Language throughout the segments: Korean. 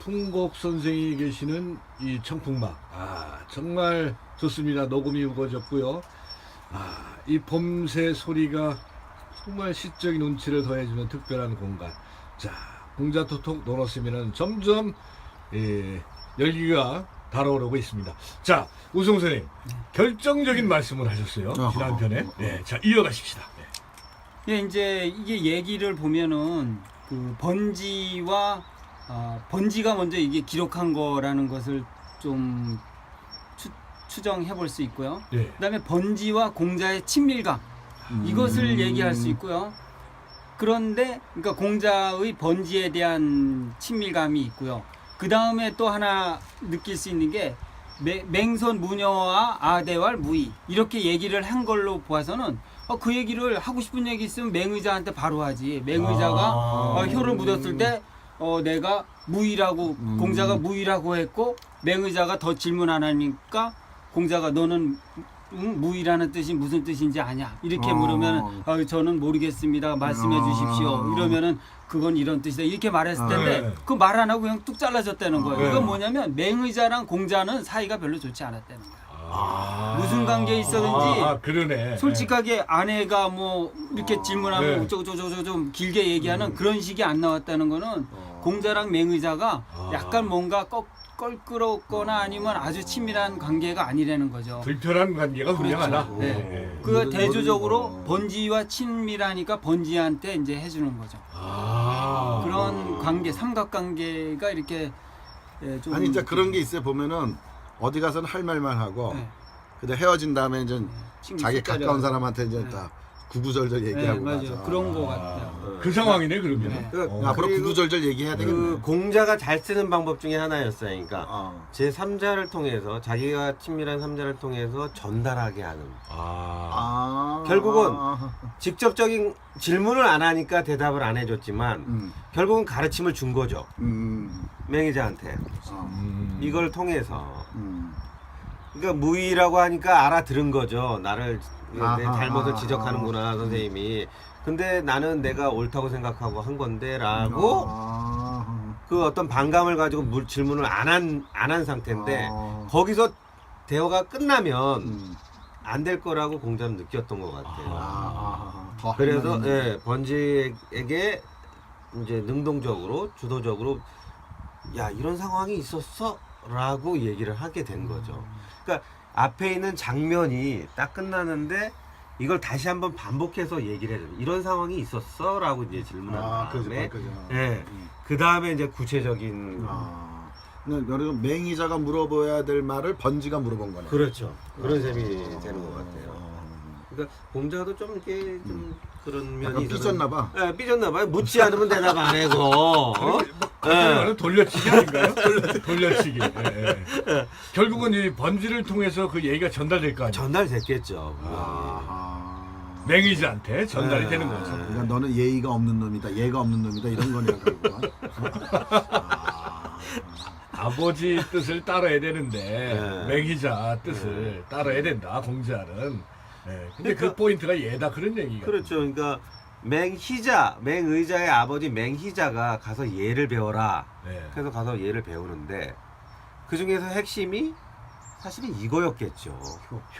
송곡 선생이 계시는 이 청풍막, 정말 좋습니다. 녹음이 우거졌고요. 이 봄새 소리가 정말 시적인 운치를 더해주는 특별한 공간. 자, 공자토톡 노노스미는 점점 열기가 달아오르고 있습니다. 자, 우승 선생님, 결정적인 말씀을 하셨어요. 지난 편에. 네, 자, 이어가십시다. 네. 예, 이제 이게 얘기를 보면은 그 번지와 번지가 먼저 이게 기록한 거라는 것을 좀 추정해 볼 수 있고요. 네. 그다음에 번지와 공자의 친밀감 이것을 얘기할 수 있고요. 그런데 그러니까 공자의 번지에 대한 친밀감이 있고요. 그 다음에 또 하나 느낄 수 있는 게 맹선 무녀와 아대왈 무의 이렇게 얘기를 한 걸로 보아서는 그 얘기를 하고 싶은 얘기 있으면 맹의자한테 바로 하지. 맹의자가 혀를 묻었을 때 내가 무의라고 공자가 무의라고 했고 맹의자가 더 질문 안 하니까 공자가 너는 무의라는 뜻이 무슨 뜻인지 아냐 이렇게 물으면 저는 모르겠습니다 말씀해 주십시오 이러면은 그건 이런 뜻이다 이렇게 말했을 텐데 그 말 안 하고 그냥 뚝 잘라졌다는 거예요. 이건 뭐냐면 맹의자랑 공자는 사이가 별로 좋지 않았다는 거예요. 무슨 관계에 있었는지 그러네. 솔직하게 아내가 뭐 이렇게 질문하면 어쩌고저쩌고 좀 길게 얘기하는 그런 식이 안 나왔다는 거는 공자랑 맹의자가 약간 뭔가 껄끄럽거나 아니면 아주 친밀한 관계가 아니라는 거죠. 불편한 관계가 분명하다. 그렇죠. 네. 그 대조적으로 번지와 친밀하니까 번지한테 이제 해주는 거죠. 그런 관계, 삼각관계가 이렇게 좀 아니 이제 그런 게 있어요. 보면은 어디 가서는 할 말만 하고, 근데 헤어진 다음에 이제 자기 가까운 사람한테 이제 다 구구절절 얘기하고 맞아요. 가죠. 그런 거 같아요. 그 상황이네 그러면. 앞으로 구구절절 얘기해야 되겠네. 그 공자가 잘 쓰는 방법 중에 하나였어요. 그러니까 제 3자를 통해서 자기가 친밀한 3자를 통해서 전달하게 하는. 결국은 직접적인 질문을 안 하니까 대답을 안 해줬지만 결국은 가르침을 준 거죠. 맹의자한테. 이걸 통해서. 그러니까 무의라고 하니까 알아들은 거죠. 나를 내 잘못을 지적하는구나 선생님이. 근데 나는 내가 옳다고 생각하고 한 건데 라고 그 어떤 반감을 가지고 질문을 안 한 상태인데 거기서 대화가 끝나면 안 될 거라고 공자는 느꼈던 것 같아요. 그래서 번지에게 이제 능동적으로 주도적으로 야 이런 상황이 있었어? 라고 얘기를 하게 된 거죠. 그러니까 앞에 있는 장면이 딱 끝나는데 이걸 다시 한번 반복해서 얘기를 해줘요. 이런 상황이 있었어? 라고 이제 질문한 다음에 그 다음에 이제 구체적인 여러 맹의자가 물어봐야 될 말을 번지가 물어본 거네. 그렇죠. 그런 셈이 되는 것 같아요. 그러니까 공자도 좀 이렇게 좀 그런 면이 삐졌나봐. 네, 삐졌나봐요. 묻지 않으면 대답 안 하고. 돌려치기 아닌가요? 돌려치기. 결국은 이 번지를 통해서 그 얘기가 전달될 거 아니에요? 전달됐겠죠. 맹의자한테 전달이 되는 거죠. 그러니까 너는 예의가 없는 놈이다, 예가 없는 놈이다 이런 거네요. 결국은. 아버지 뜻을 따라야 되는데 맹의자 뜻을 따라야 된다. 공자는. 근데 그 포인트가 얘다 그런 얘기가. 그렇죠. 그러니까 맹의자의 아버지 맹희자가 가서 예를 배워라. 그래서 가서 예를 배우는데 그 중에서 핵심이 사실은 이거였겠죠.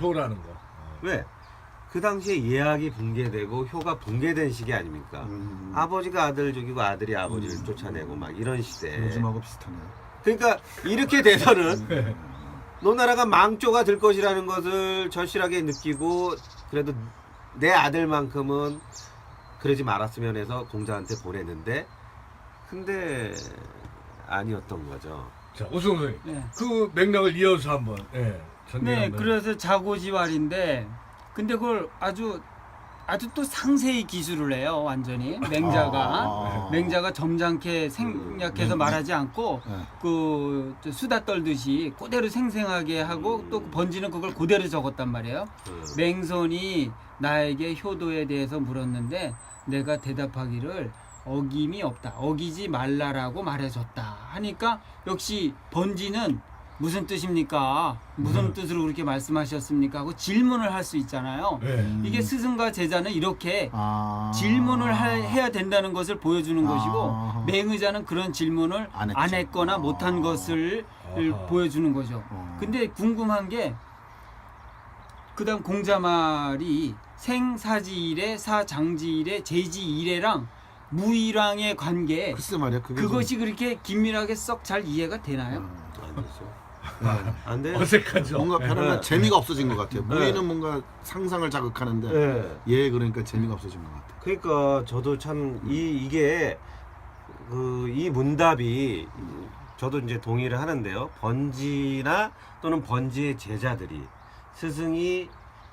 효라는 거. 왜? 그 당시에 예학이 붕괴되고 효가 붕괴된 시기 아닙니까? 아버지가 아들을 죽이고 아들이 아버지를 쫓아내고 막 이런 시대. 요즘하고 비슷하네. 그러니까 이렇게 돼서는 노나라가 망조가 될 것이라는 것을 절실하게 느끼고 그래도 내 아들만큼은 그러지 말았으면 해서 공자한테 보냈는데 근데 아니었던 거죠. 자, 우승 선생님. 그 맥락을 이어서 한번 네, 그래서 자고지활인데 근데 그걸 아주 또 상세히 기술을 해요. 완전히 맹자가 점잖게 생략해서 말하지 않고 그 수다 떨듯이 그대로 생생하게 하고 또 번지는 그걸 그대로 적었단 말이에요. 맹선이 나에게 효도에 대해서 물었는데 내가 대답하기를 어김이 없다. 어기지 말라라고 말해줬다. 하니까 역시 번지는 무슨 뜻입니까? 무슨 뜻으로 그렇게 말씀하셨습니까? 하고 질문을 할 수 있잖아요. 네. 이게 스승과 제자는 이렇게 아. 질문을 해야 된다는 것을 보여주는 것이고 맹의자는 그런 질문을 안 했죠. 안 했거나 못한 것을 아하. 보여주는 거죠. 근데 궁금한 게 그다음 공자말이 생사지일에 사장지일에 제지일에랑 무일왕의 관계 글쎄 말이야. 그게 그것이 그렇게 긴밀하게 썩 잘 이해가 되나요? 안 되죠. 안 돼요. 어색하죠. 뭔가 편안한 네. 재미가 없어진 것 같아요. 네. 무의는 뭔가 상상을 자극하는데 네. 얘 그러니까 재미가 없어진 것 같아요. 그러니까 저도 참 이게 이 문답이 저도 이제 동의를 하는데요. 번지나 또는 번지의 제자들이 스승이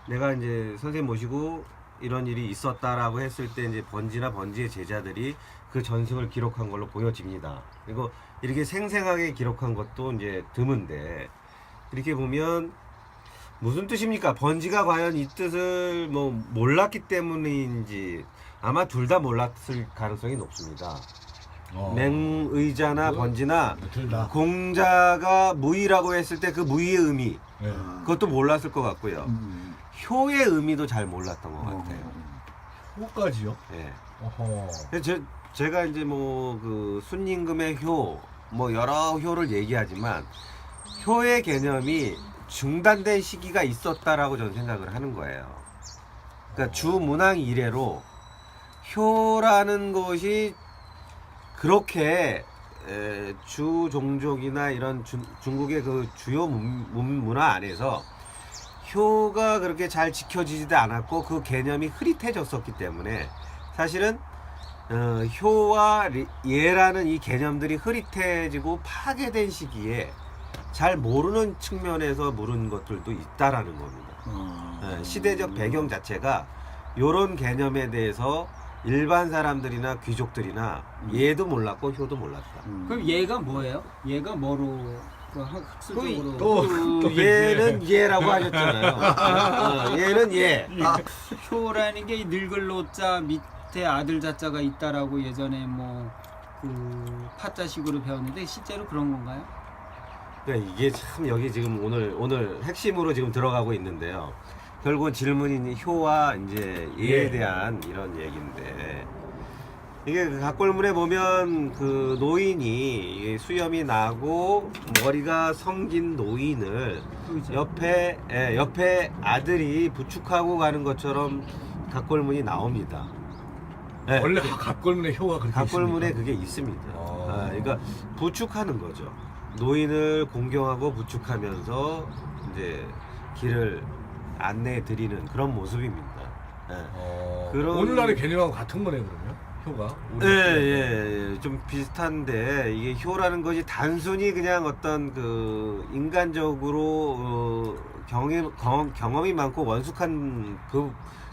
내가 이제 선생님 모시고 이런 일이 있었다라고 했을 때 이제 번지나 번지의 제자들이 그 전승을 기록한 걸로 보여집니다. 그리고 이렇게 생생하게 기록한 것도 이제 드문데 이렇게 보면 무슨 뜻입니까? 번지가 과연 이 뜻을 뭐 몰랐기 때문인지 아마 둘 다 몰랐을 가능성이 높습니다. 맹의자나 번지나 둘 다. 공자가 무의라고 했을 때 그 무의의 의미 네. 그것도 몰랐을 것 같고요. 효의 의미도 잘 몰랐던 것 같아요. 호까지요? 예. 어허. 그래서 제가 이제 뭐 그 순임금의 효, 뭐 여러 효를 얘기하지만 효의 개념이 중단된 시기가 있었다라고 저는 생각을 하는 거예요. 그러니까 주문왕 이래로 효라는 것이 그렇게 주 종족이나 이런 중국의 그 주요 문화 안에서 효가 그렇게 잘 지켜지지도 않았고 그 개념이 흐릿해졌었기 때문에 사실은 효와 예라는 이 개념들이 흐릿해지고 파괴된 시기에 잘 모르는 측면에서 물은 것들도 있다라는 겁니다. 시대적 배경 자체가 이런 개념에 대해서 일반 사람들이나 귀족들이나 예도 몰랐고 효도 몰랐다. 그럼 얘가 뭐예요? 얘가 뭐로 그 학술적으로 또 얘는 예라고 하셨잖아요. 얘는 예. 효라는 게 늙을 노자 밑에 아들 자자가 있다라고 예전에 뭐 그 파자식으로 배웠는데 실제로 그런 건가요? 그러니까 이게 참 여기 지금 오늘 핵심으로 지금 들어가고 있는데요. 결국은 질문이 효와 이제 예에 대한 이런 얘기인데 이게 그 각골문에 보면 그 노인이 수염이 나고 머리가 성긴 노인을 그렇죠. 옆에 아들이 부축하고 가는 것처럼 각골문이 나옵니다. 예. 원래 각골문의 효가 그렇게 각골문에 있습니까? 그게 있습니다. 아. 그러니까 부축하는 거죠. 노인을 공경하고 부축하면서 이제 길을 안내해 드리는 그런 모습입니다. 예. 그런- 오늘날의 개념하고 같은 거네 그러면 효가. 예. 좀 비슷한데 이게 효라는 것이 단순히 그냥 어떤 그 인간적으로 경험이 많고 원숙한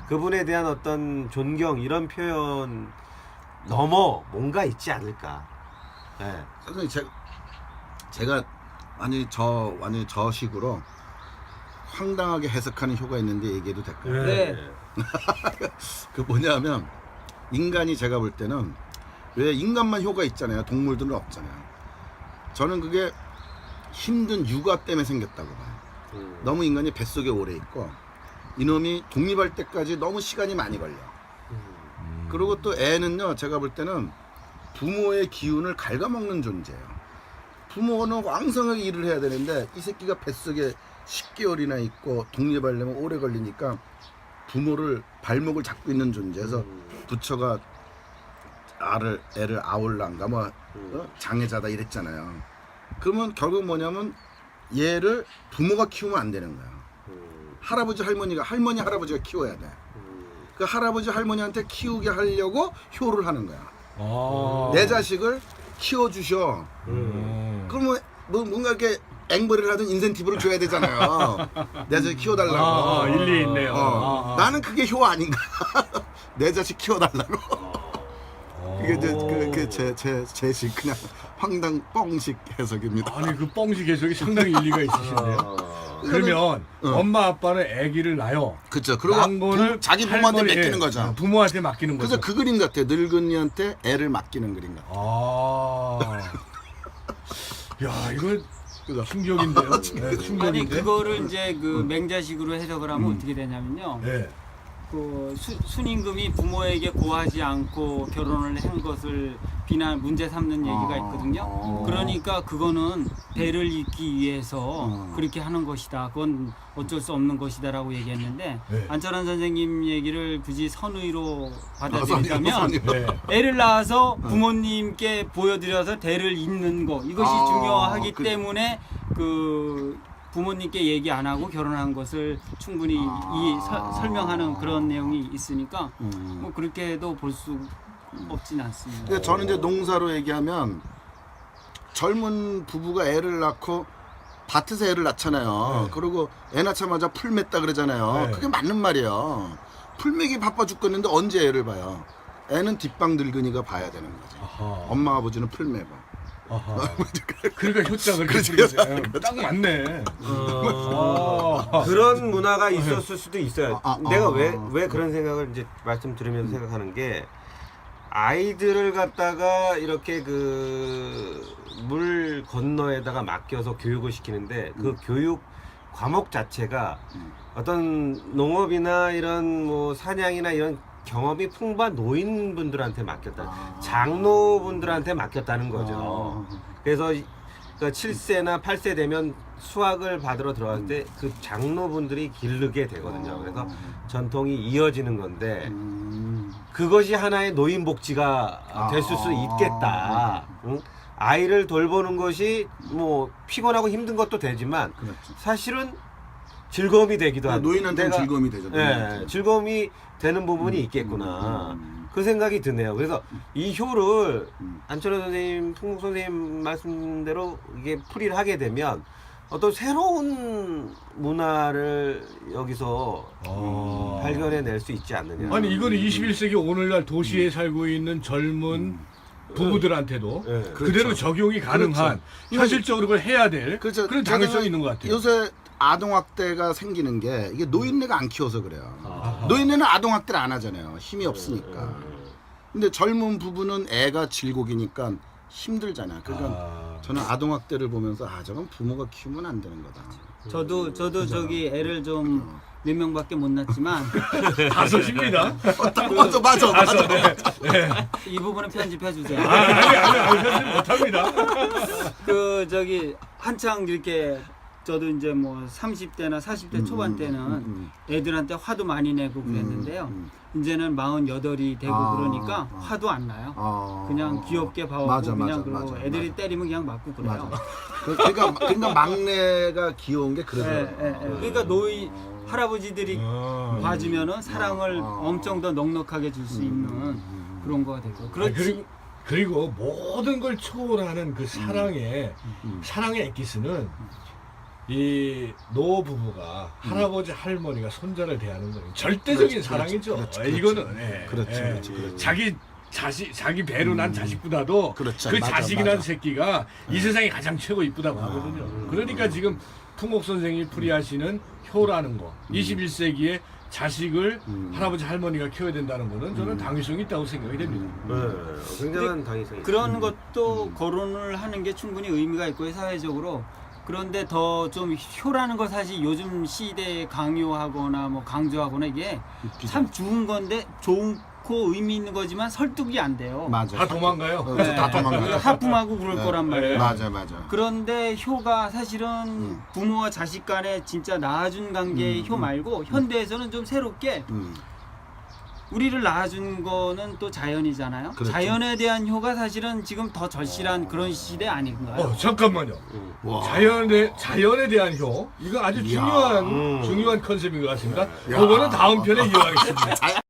그분에 대한 어떤 존경 이런 표현 넘어 뭔가 있지 않을까. 예. 선생님 제가 완전히 저 식으로 황당하게 해석하는 효가 있는데 얘기해도 될까요? 네. 그 뭐냐면 인간이 제가 볼 때는 왜 인간만 효가 있잖아요. 동물들은 없잖아요. 저는 그게 힘든 육아 때문에 생겼다고 봐요. 너무 인간이 뱃속에 오래 있고 이놈이 독립할 때까지 너무 시간이 많이 걸려. 그리고 또 애는요, 제가 볼 때는 부모의 기운을 갉아먹는 존재예요. 부모는 왕성하게 일을 해야 되는데 이 새끼가 뱃속에 10개월이나 있고 독립하려면 오래 걸리니까 부모를 발목을 잡고 있는 존재에서 부처가 애를 아울란가 뭐 장애자다 이랬잖아요. 그러면 결국 뭐냐면 얘를 부모가 키우면 안 되는 거야. 할아버지 할머니가 키워야 돼. 그 할아버지 할머니한테 키우게 하려고 효를 하는 거야. 내 자식을 키워주셔. 그러면 뭐 뭔가 이렇게 앵벌이를 하든 인센티브를 줘야 되잖아요. 내 자식 키워달라고. 일리 있네요. 나는 그게 효 아닌가? 내 자식 키워달라고. 그게 이제 제식 그냥 황당 뻥식 해석입니다. 아니 그 뻥식 해석이 상당히 일리가 있으신데요. 그러면 엄마 아빠는 아기를 낳아요. 그렇죠. 그리고 낳은 거를 자기 부모한테 할머니, 맡기는 거죠. 부모한테 맡기는 거죠. 그래서 그 그림 같아요. 늙은이한테 애를 맡기는 그림 같아요. 야 이거 그죠? 충격인데요. 네, 아니 충격인데. 그거를 이제 그 맹자식으로 해석을 하면 어떻게 되냐면요. 네. 그 순임금이 부모에게 고하지 않고 결혼을 한 것을 비난 문제 삼는 얘기가 있거든요. 그러니까 그거는 대를 잇기 위해서 그렇게 하는 것이다. 그건 어쩔 수 없는 것이다라고 얘기했는데 네. 안철환 선생님 얘기를 굳이 선의로 받아들인다면 선의로. 네. 애를 낳아서 부모님께 보여드려서 대를 잇는 거 이것이 중요하기 때문에 그 부모님께 얘기 안 하고 결혼한 것을 충분히 설명하는 그런 내용이 있으니까 뭐 그렇게 해도 볼 수 없진 않습니다. 그러니까 저는 이제 농사로 얘기하면 젊은 부부가 애를 낳고 밭에서 애를 낳잖아요. 네. 그리고 애 낳자마자 풀 맺다 그러잖아요. 네. 그게 맞는 말이에요. 풀 매기 바빠 죽겠는데 언제 애를 봐요? 애는 뒷방 늙은이가 봐야 되는 거지. 아하. 엄마 아버지는 풀 매봐. 아하. 그러니까 효자가 그렇지. 그렇게 딱 맞네. 그런 문화가 있었을 수도 있어요. 내가 아. 왜 그런 생각을 이제 말씀 들으면서 생각하는 게 아이들을 갖다가 이렇게 그 물 건너에다가 맡겨서 교육을 시키는데 그 교육 과목 자체가 어떤 농업이나 이런 뭐 사냥이나 이런 경험이 풍부한 노인분들한테 맡겼다. 장로분들한테 맡겼다는 거죠. 그래서 그러니까 7세나 8세 되면 수학을 받으러 들어갈 때 그 장로분들이 기르게 되거든요. 그래서 전통이 이어지는 건데 그것이 하나의 노인 복지가 됐을 수 있겠다. 응? 아이를 돌보는 것이 뭐 피곤하고 힘든 것도 되지만 그렇죠. 사실은 즐거움이 되기도 하고 노인한테는 즐거움이 되죠. 네, 즐거움이 되는 부분이 있겠구나. 그 생각이 드네요. 그래서 이 효를 안철환 선생님, 풍목 선생님 말씀대로 이게 풀이를 하게 되면 어떤 새로운 문화를 여기서 발견해낼 수 있지 않느냐. 아니 이거는 21세기 오늘날 도시에 살고 있는 젊은 부부들한테도 네. 그대로 그렇죠. 적용이 가능한 그렇죠. 현실적으로 그걸 해야 될 그렇죠. 그런 제가 당위성이 있는 것 같아요. 요새 아동학대가 생기는 게 이게 노인네가 안 키워서 그래요. 노인네는 아동학대를 안 하잖아요. 힘이 없으니까. 근데 젊은 부부는 애가 질곡이니까 힘들잖아. 그러니까 저는 아동학대를 보면서 저건 부모가 키우면 안 되는 거다. 저도 저기 애를 좀 몇 명밖에 못 낳지만 다섯입니다. 맞아. 네. 이 부분은 편집해 주세요. 아니, 편집 못합니다. 그 저기 한창 이렇게 저도 이제 뭐 30대나 40대 초반 때는 애들한테 화도 많이 내고 그랬는데요. 이제는 48이 되고 그러니까 화도 안 나요. 그냥 귀엽게 봐오고 맞아, 그냥 그러고 맞아. 애들이 때리면 그냥 맞고 그래요. 그러니까 막내가 귀여운 게 그러더라고요. 그러니까 할아버지들이 봐주면은 사랑을 엄청 더 넉넉하게 줄 수 있는 그런 거가 되고. 그렇지. 그리고 모든 걸 초월하는 그 사랑의 엑기스는 이 노부부가 할아버지 할머니가 손자를 대하는 거예요. 절대적인 사랑이죠. 이거는 그렇지. 자기 배로 난 자식보다도 그렇죠. 그 맞아, 자식이 맞아. 난 새끼가 이 세상에 가장 최고 이쁘다고 하거든요. 그러니까 지금 풍목 선생님이 풀이하시는 효라는 거 21세기에 자식을 할아버지 할머니가 키워야 된다는 거는 저는 당위성이 있다고 생각이 됩니다. 굉장한 당위성이 그런 것도 거론을 하는 게 충분히 의미가 있고요, 사회적으로. 그런데 더 좀 효라는 거 사실 요즘 시대에 강요하거나 뭐 강조하거나 이게 참 좋은 건데 좋고 의미 있는 거지만 설득이 안 돼요. 맞아. 다 도망가요. 다 도망가요. 하품하고 그럴 거란 말이에요. 맞아. 그런데 효가 사실은 부모와 자식 간에 진짜 낳아준 관계의 효 말고 현대에서는 좀 새롭게 우리를 낳아준 거는 또 자연이잖아요. 그렇죠. 자연에 대한 효가 사실은 지금 더 절실한 그런 시대 아닌가요? 잠깐만요. 와. 자연에 대한 효 이거 아주 중요한 컨셉인 것 같습니다. 그거는 다음 편에 이어가겠습니다.